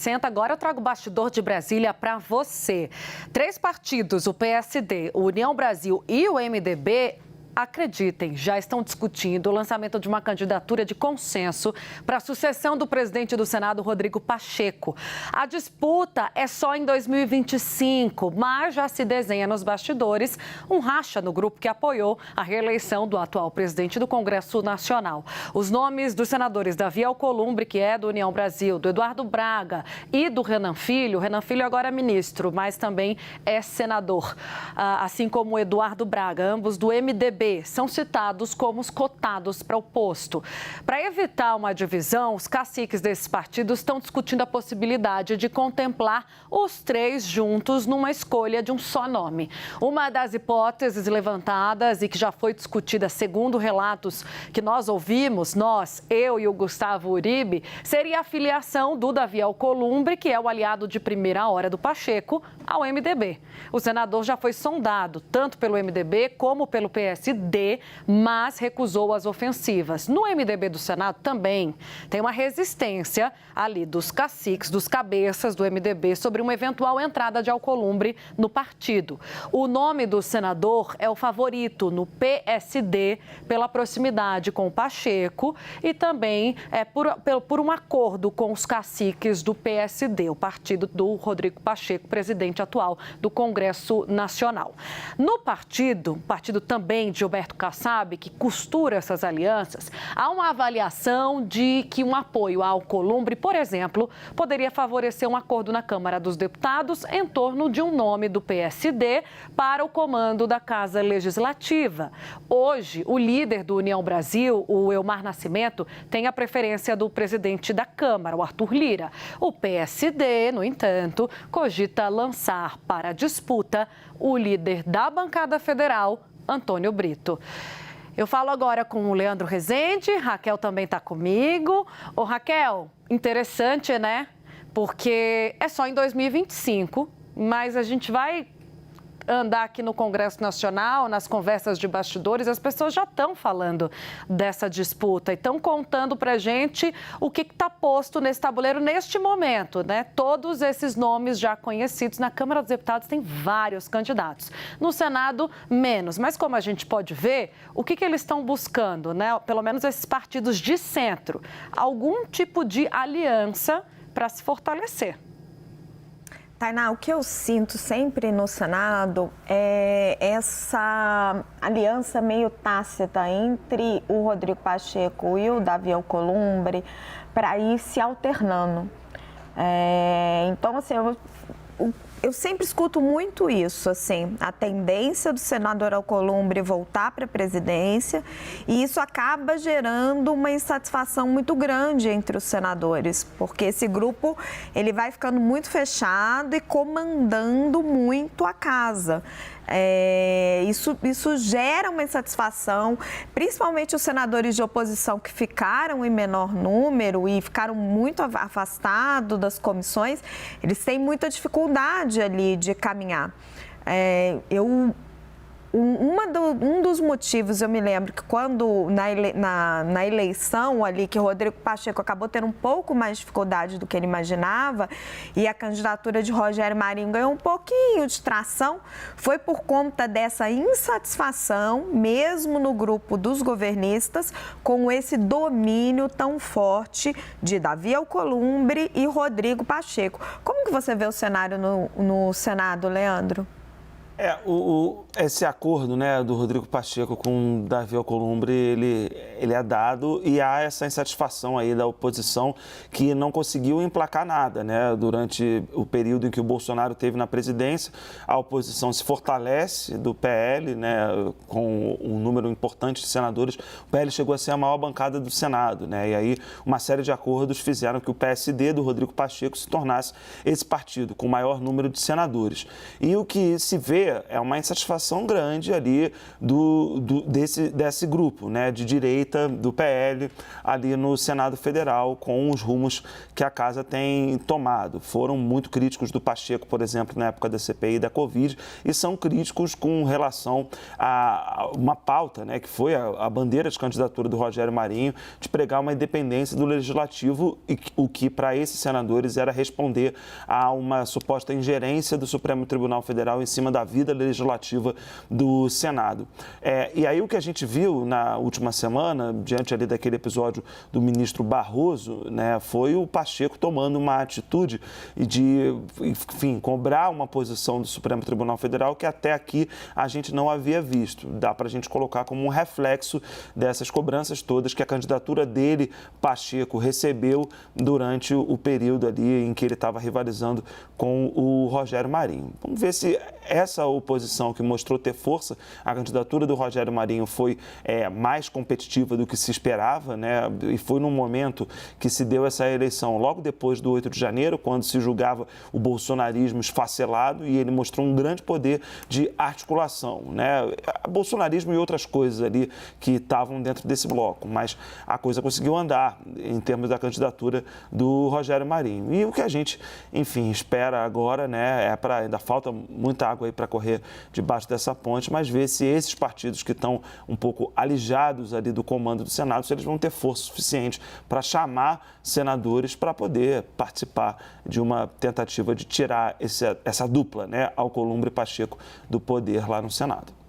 Senta, agora eu trago o bastidor de Brasília para você. 3 partidos, o PSD, o União Brasil e o MDB, acreditem, já estão discutindo o lançamento de uma candidatura de consenso para a sucessão do presidente do Senado, Rodrigo Pacheco. A disputa é só em 2025, mas já se desenha nos bastidores um racha no grupo que apoiou a reeleição do atual presidente do Congresso Nacional. Os nomes dos senadores Davi Alcolumbre, que é do União Brasil, do Eduardo Braga e do Renan Filho. O Renan Filho agora é ministro, mas também é senador, assim como o Eduardo Braga, ambos do MDB. São citados como os cotados para o posto. Para evitar uma divisão, os caciques desses partidos estão discutindo a possibilidade de contemplar os 3 juntos numa escolha de um só nome. Uma das hipóteses levantadas e que já foi discutida segundo relatos que nós ouvimos, eu e o Gustavo Uribe, seria a filiação do Davi Alcolumbre, que é o aliado de primeira hora do Pacheco, ao MDB. O senador já foi sondado tanto pelo MDB como pelo PSD, mas recusou as ofensivas. No MDB do Senado também tem uma resistência ali dos caciques, dos cabeças do MDB sobre uma eventual entrada de Alcolumbre no partido. O nome do senador é o favorito no PSD pela proximidade com o Pacheco e também por um acordo com os caciques do PSD, o partido do Rodrigo Pacheco, presidente atual do Congresso Nacional. No partido também de Gilberto Kassab, que costura essas alianças, há uma avaliação de que um apoio a Alcolumbre, por exemplo, poderia favorecer um acordo na Câmara dos Deputados em torno de um nome do PSD para o comando da Casa Legislativa. Hoje, o líder do União Brasil, o Elmar Nascimento, tem a preferência do presidente da Câmara, o Arthur Lira. O PSD, no entanto, cogita lançar para a disputa o líder da bancada federal, Antônio Brito. Eu falo agora com o Leandro Rezende, Raquel também está comigo. Ô Raquel, interessante, né? Porque é só em 2025, mas a gente vai andar aqui no Congresso Nacional, nas conversas de bastidores, as pessoas já estão falando dessa disputa e estão contando para a gente o que está posto nesse tabuleiro neste momento, né? Todos esses nomes já conhecidos. Na Câmara dos Deputados tem vários candidatos. No Senado, menos. Mas como a gente pode ver, o que eles estão buscando, né? Pelo menos esses partidos de centro, algum tipo de aliança para se fortalecer. Tainá, o que eu sinto sempre no Senado é essa aliança meio tácita entre o Rodrigo Pacheco e o Davi Alcolumbre para ir se alternando. Então, assim, eu sempre escuto muito isso, assim, a tendência do senador Alcolumbre voltar para a presidência, e isso acaba gerando uma insatisfação muito grande entre os senadores, porque esse grupo ele vai ficando muito fechado e comandando muito a casa. Isso gera uma insatisfação, principalmente os senadores de oposição que ficaram em menor número e ficaram muito afastados das comissões, eles têm muita dificuldade ali de caminhar. Um dos motivos, eu me lembro que quando na eleição ali, que o Rodrigo Pacheco acabou tendo um pouco mais de dificuldade do que ele imaginava e a candidatura de Rogério Marinho ganhou um pouquinho de tração, foi por conta dessa insatisfação, mesmo no grupo dos governistas, com esse domínio tão forte de Davi Alcolumbre e Rodrigo Pacheco. Como que você vê o cenário no Senado, Leandro? Esse acordo, né, do Rodrigo Pacheco com o Davi Alcolumbre, ele é dado e há essa insatisfação aí da oposição que não conseguiu emplacar nada, né? Durante o período em que o Bolsonaro esteve na presidência, a oposição se fortalece do PL, né, com um número importante de senadores. O PL chegou a ser a maior bancada do Senado, né? E aí uma série de acordos fizeram que o PSD do Rodrigo Pacheco se tornasse esse partido com o maior número de senadores. E o que se vê vê é uma insatisfação grande ali desse grupo, né, de direita do PL ali no Senado Federal com os rumos que a casa tem tomado. Foram muito críticos do Pacheco, por exemplo, na época da CPI da Covid, e são críticos com relação a uma pauta, né, que foi a bandeira de candidatura do Rogério Marinho, de pregar uma independência do Legislativo, e o que para esses senadores era responder a uma suposta ingerência do Supremo Tribunal Federal em cima da vida legislativa do Senado. E aí o que a gente viu na última semana, diante ali daquele episódio do ministro Barroso, né, foi o Pacheco tomando uma atitude de, enfim, cobrar uma posição do Supremo Tribunal Federal que até aqui a gente não havia visto. Dá para a gente colocar como um reflexo dessas cobranças todas que a candidatura dele, Pacheco, recebeu durante o período ali em que ele estava rivalizando com o Rogério Marinho. Vamos ver se essa oposição que mostrou ter força, a candidatura do Rogério Marinho foi mais competitiva do que se esperava, né? E foi num momento que se deu essa eleição logo depois do 8 de janeiro, quando se julgava o bolsonarismo esfacelado, e ele mostrou um grande poder de articulação, né? Bolsonarismo e outras coisas ali que estavam dentro desse bloco, mas a coisa conseguiu andar em termos da candidatura do Rogério Marinho. E o que a gente, enfim, espera agora, né, ainda falta muita água aí para correr debaixo dessa ponte, mas ver se esses partidos que estão um pouco alijados ali do comando do Senado, se eles vão ter força suficiente para chamar senadores para poder participar de uma tentativa de tirar essa dupla, né, Alcolumbre e Pacheco, do poder lá no Senado.